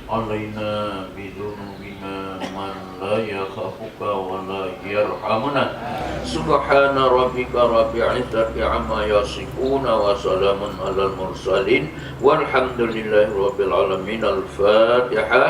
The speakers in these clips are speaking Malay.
علينا بذنوبنا من لا يخافك ولا يرحمنا سبحان ربك رب العزة عما يصفون وسلام على المرسلين والحمد لله رب العالمين. الفاتحة.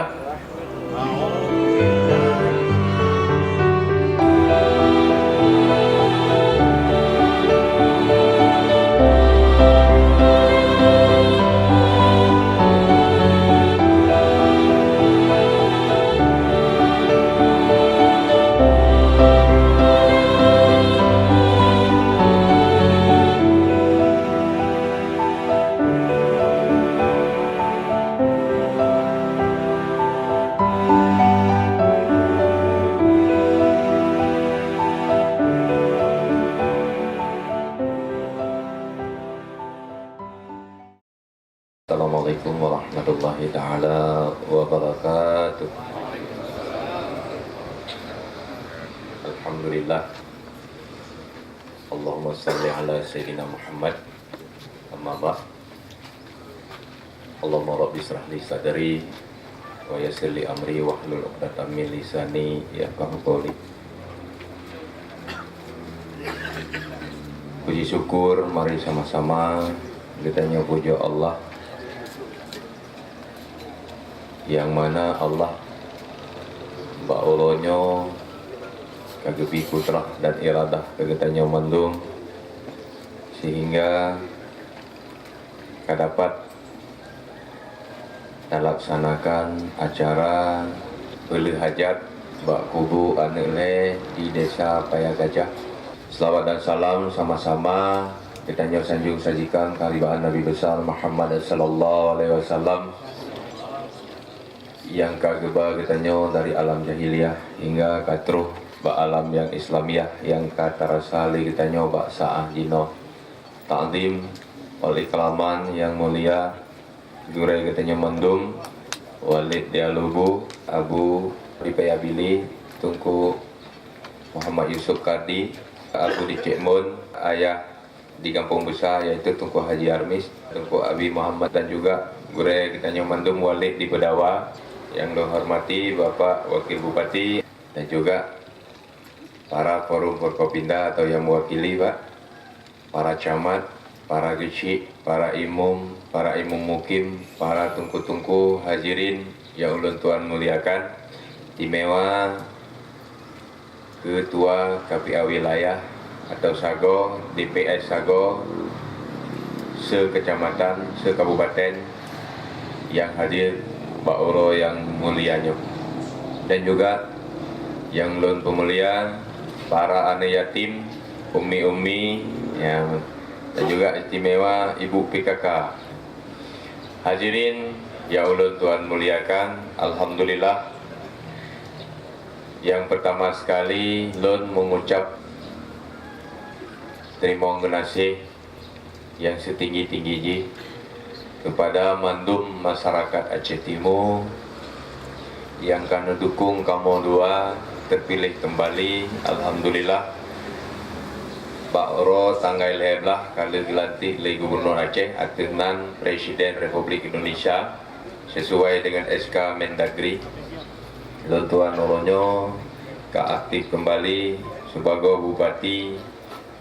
Assalamualaikum warahmatullahi ta'ala wabarakatuh. Alhamdulillah. Allahumma salli ala Sayyidina Muhammad. Amma ba'd. Allahumma rabbi israh li sadri wa yassir li amri wahlul 'uqdatam min lisani yafqahu qawli. Puji syukur mari sama-sama kita puji Allah, yang mana Allah ba'ulonyo kagebi kutrah dan iradah kegetanya mendung sehingga kadapat melaksanakan acara beli hajat bak kubu anele di desa Payagajah. Selawat dan salam sama-sama kita sanjung sajikan karibaan Nabi besar Muhammad sallallahu alaihi wasallam yang kageba katanya dari alam jahiliyah hingga katruh ba alam yang Islamiyah yang kata rasali katanya ba saah jino ta'zim oleh kelaman yang mulia gure katanya mendum Walid Dialubu Abu Ripayabili Tungku Muhammad Yusuf Kardi Abu di Cekmun ayah di kampung besar yaitu Tungku Haji Armis Tungku Abi Muhammad dan juga gure katanya mendum Walid di Bedawa yang dihormati Bapak Wakil Bupati dan juga para forum Forkopinda atau yang mewakili Pak, para camat, para geci, para imum mukim, para tungku-tungku hadirin yang ulun tuan muliakan, istimewa Ketua KPA Wilayah atau Sago, DPS Sago, sekecamatan, sekabupaten yang hadir Pak Uro yang mulianya dan juga yang lun pemulia para anak yatim, umi-umi ya, dan juga istimewa ibu PKK. Hadirin ya ulun tuan muliakan, alhamdulillah. Yang pertama sekali lun mengucap terima kasih yang setinggi-tinggi kepada mandum masyarakat Aceh Timur yang karena dukung kamu dua terpilih kembali. Alhamdulillah Pak Ro tanggal leblah kali dilantik oleh Gubernur Aceh atenan Presiden Republik Indonesia sesuai dengan SK Mendagri. Tuan Noronyo keaktif kembali sebagai Bupati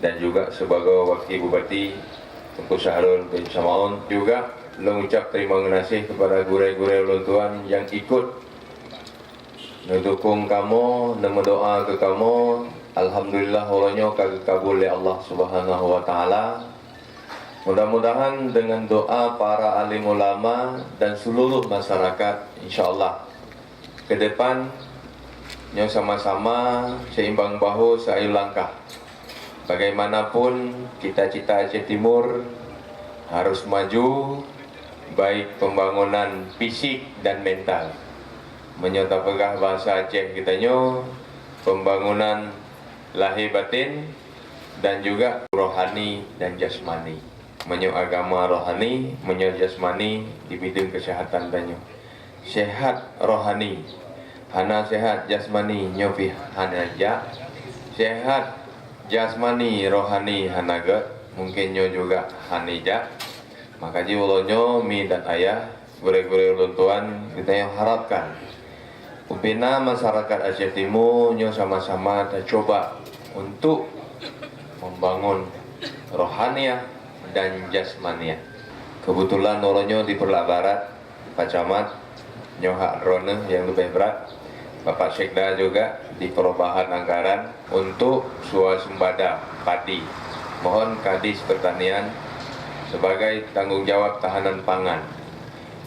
dan juga sebagai Wakil Bupati Tengku Syahrul bin Samaun. Juga mengucap terima kasih kepada gure-gure ulun tuan yang ikut mendukung kamu dan mendoa ke kamu. Alhamdulillah ulunnya kabul oleh Allah Subhanahu wa taala. Mudah-mudahan dengan doa para alim ulama dan seluruh masyarakat insyaallah ke depan yang sama-sama seimbang bahu seiring langkah. Bagaimanapun cita-cita Aceh Timur harus maju, baik pembangunan fisik dan mental. Menyata pegah bahasa Aceh kitanya pembangunan lahir batin dan juga rohani dan jasmani. Menyo agama rohani, menyo jasmani di bidang kesehatan danyo. Sehat rohani, hana sehat jasmani nyofi hanaja. Sehat jasmani rohani hanaga, mungkin nyo juga hanija. Maka jiwolonyo mi dan ayah gure-gure ulun kita yang harapkan upina masyarakat Aceh Timur nyo sama-sama kita coba untuk membangun rohaniah dan jasmaniah. Kebetulan nolonyo di Perlak Barat, Pak Camat nyo hak drone yang lebih berat, Bapak Sekda juga di perubahan anggaran untuk swasembada padi. Mohon Kadis Pertanian sebagai tanggung jawab tahanan pangan.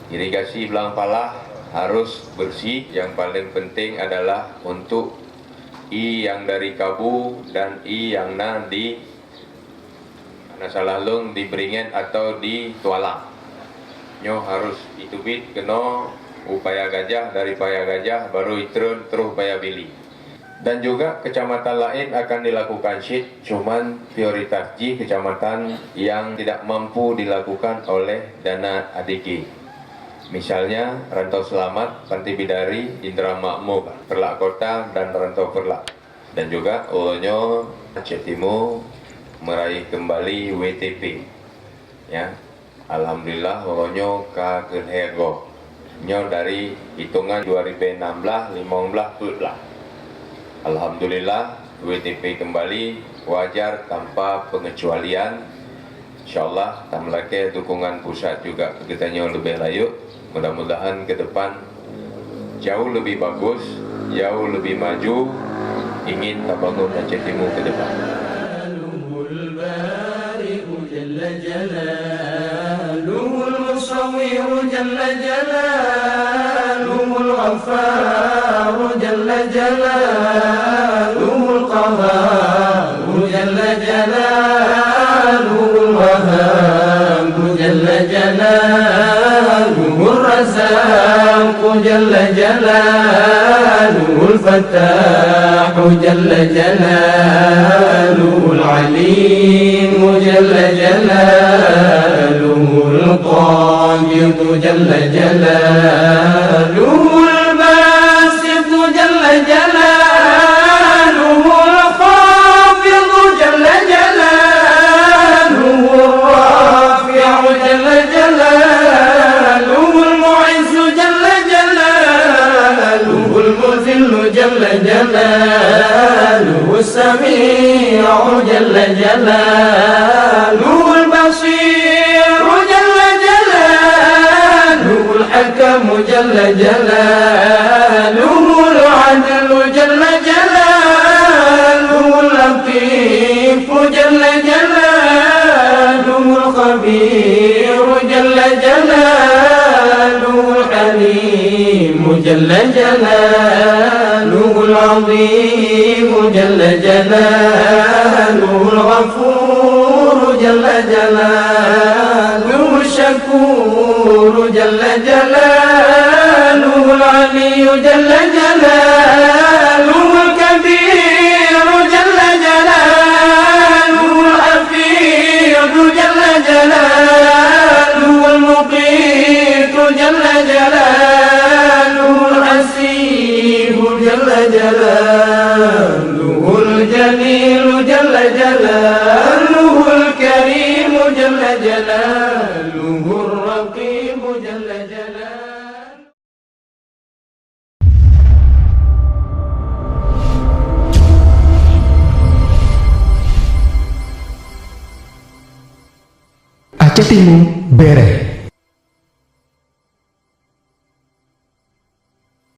Irigasi Belang Palah harus bersih. Yang paling penting adalah untuk I yang dari Kabu dan I yang di Nasalalung, di Beringen atau di Tualang. Nyo harus itubit kena upaya gajah, dari paya gajah baru itrun terus paya bili. Dan juga kecamatan lain akan dilakukan syit, cuman prioritas J kecamatan yang tidak mampu dilakukan oleh dana ADG. Misalnya Rantau Selamat, Pantai Bidari, Indra Makmur, Perlak Kota dan Rantau Perlak. Dan juga ulunyo Aceh Timur meraih kembali WTP. Ya, alhamdulillah ulunyo ka Kenhego. Nyo dari hitungan 2016-15 pula. Alhamdulillah WTP kembali wajar tanpa pengecualian. Insyaallah tamlake dukungan pusat juga kita nyo lebih layu. Mudah-mudahan ke depan jauh lebih bagus, jauh lebih maju, ingin bangun Aceh Timur ke depan. الرزاق جل جلاله الفتاح جل جلاله العليم جل جلاله القابض جل جلاله الباسط جل جلاله الخافض جل جلاله الرافع جل جلاله المعز جل جلاله المذل جل جلاله السميع جل جلاله البصير جل جلاله الحكم جل جلاله العدل جل جلاله اللطيف جل جلاله الخبير جل جلاله الحليم جل جلاله العظيم جل جلاله الغفور جل جلاله الشكور جل جلاله العلي جل جلاله الكبير جل جلاله الحفيظ جل جلاله المقيت جل جلاله الحسيب جل جلاله الجليل جل جلاله الكريم جل جلاله الرقيب جل جلاله. Aceh Timur beres.